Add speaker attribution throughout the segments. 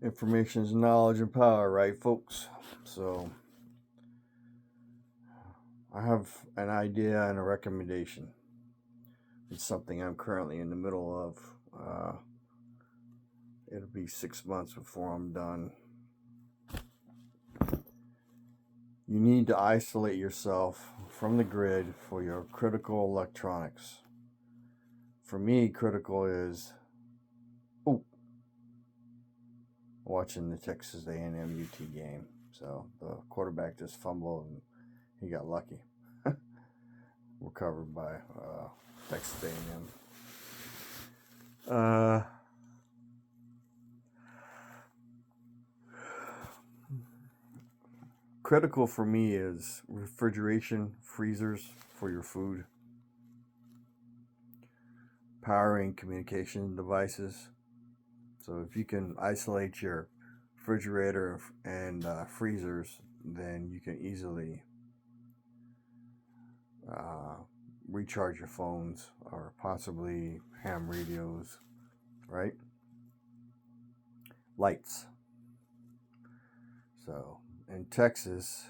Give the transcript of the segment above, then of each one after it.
Speaker 1: Information is knowledge and power, right, folks? So, I have an idea and a recommendation. It's something I'm currently in the middle of. It'll be 6 months before I'm done. You need to isolate yourself from the grid for your critical electronics. For me, critical is watching the Texas A&M UT game. So the quarterback just fumbled and he got lucky. Recovered by Texas A&M. Critical for me is refrigeration, freezers for your food, powering communication devices. So if you can isolate your refrigerator and freezers, then you can easily recharge your phones or possibly ham radios, right? Lights. So in Texas,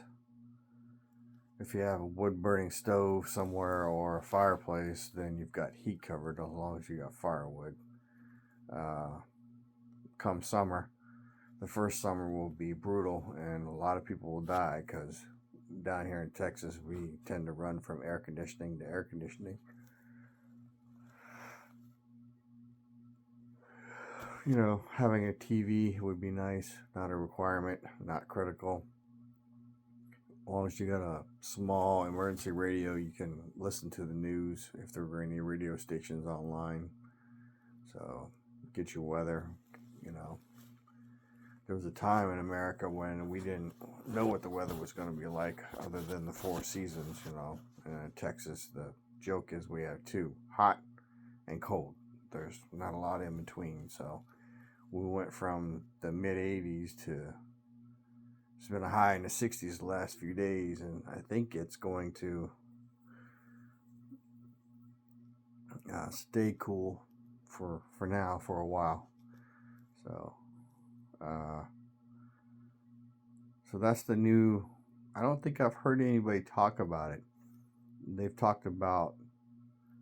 Speaker 1: if you have a wood burning stove somewhere or a fireplace, then you've got heat covered as long as you got firewood. Come summer, the first summer will be brutal and a lot of people will die because down here in Texas we tend to run from air conditioning to air conditioning. You know, having a TV would be nice, not a requirement, not critical. As long as you got a small emergency radio, you can listen to the news if there were any radio stations online. So, get your weather, you know. There was a time in America when we didn't know what the weather was going to be like other than the 4 seasons, you know. And in Texas, the joke is we have 2, hot and cold. There's not a lot in between. So we went from the mid 80s to, it's been a high in the 60s the last few days, and I think it's going to stay cool for now, for a while. So so that's the new. I don't think I've heard anybody talk about it. They've talked about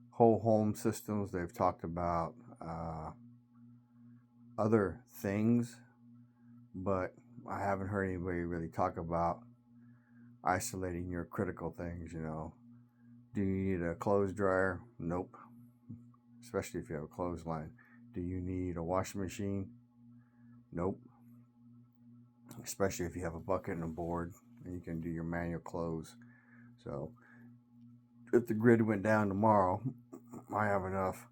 Speaker 1: whole home systems. They've talked about other things, but I haven't heard anybody really talk about isolating your critical things, you know. Do you need a clothes dryer? Nope. Especially if you have a clothesline. Do you need a washing machine? Nope. Especially if you have a bucket and a board and you can do your manual clothes. So if the grid went down tomorrow, I have enough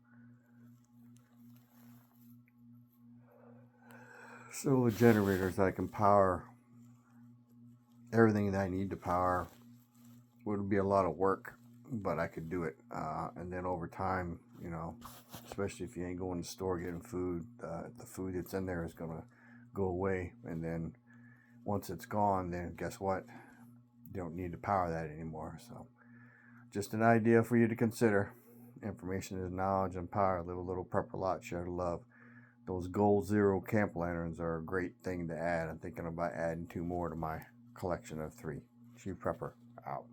Speaker 1: solar generators that I can power everything that I need to power. Would be a lot of work, but I could do it. And then over time, you know, especially if you ain't going to the store getting food, the food that's in there is going to go away. And then once it's gone, then guess what? You don't need to power that anymore. So just an idea for you to consider. Information is knowledge and power. Live a little, prep a lot, share the love. Those Goal Zero camp lanterns are a great thing to add. I'm thinking about adding 2 more to my collection of 3. Chief Prepper out.